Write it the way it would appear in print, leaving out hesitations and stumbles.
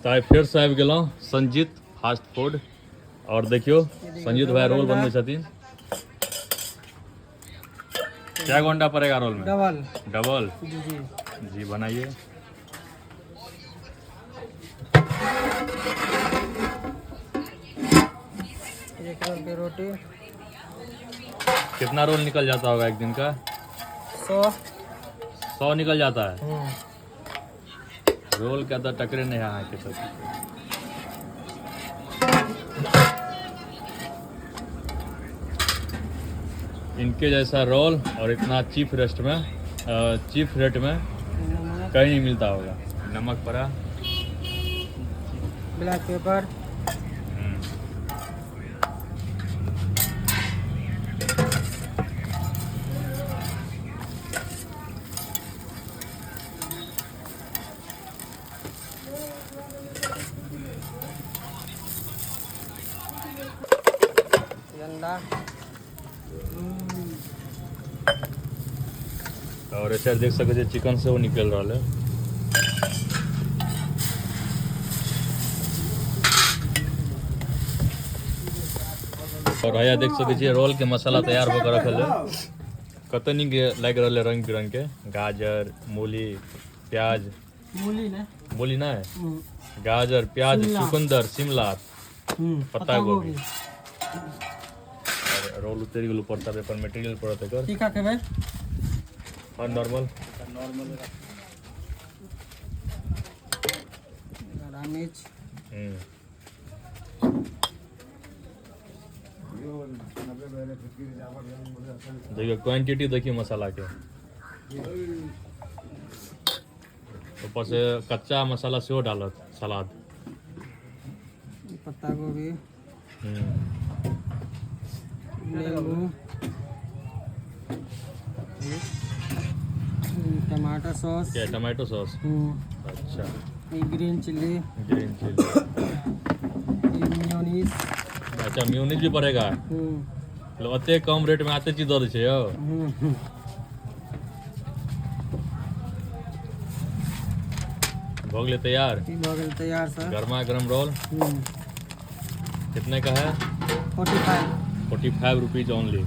तो आई फिर से आबि गेलहुँ संजीत फास्ट फूड और देखियो संजीत भाई रोल बनबै छथिन। क्या घंटा पड़ेगा रोल में? डबल डबल जी। जी बनाइए। एक रोल की रोटी। कितना रोल निकल जाता होगा एक दिन का? 100 निकल जाता है। रोल क्या तो टकरे नहीं यहाँ के सब। इनके जैसा रोल और इतना चीप रेट में कहीं नहीं मिलता होगा। नमक पड़ा, ब्लैक पेपर, अंडा और ऐसे देख सकते हैं चिकन से वो निकल रहा है। और भैया देख सकते हैं रोल के मसाला तैयार होकर रखल है। कतनी लग रहा है रंग बिरंग के गाजर, मूली, प्याज, मूली ना है, गाजर, प्याज, चुकंदर, शिमला, पत्ता गोभी और रोल उतरी गेल ऊपर सब पर मटेरियल पड़त है। तीखा के भाई और नॉर्मल मिर्च। देखिए क्वांटिटी देखिए मसाला के। ऊपर से कच्चा मसाला से डालत सलाद, पत्ता गोभी, नींबू, टमाटर सॉस। क्या टमाटो सॉस? अच्छा, ग्रीन चिल्ली, मेयोनीज। अच्छा मेयोनीज भी पड़ेगा। मतलब अते कम रेट में आते चीज दे दे यो। हो गए तैयार? हो गए तैयार सर। गर्मा गर्म रोल कितने का है? 45 रुपीज ओनली।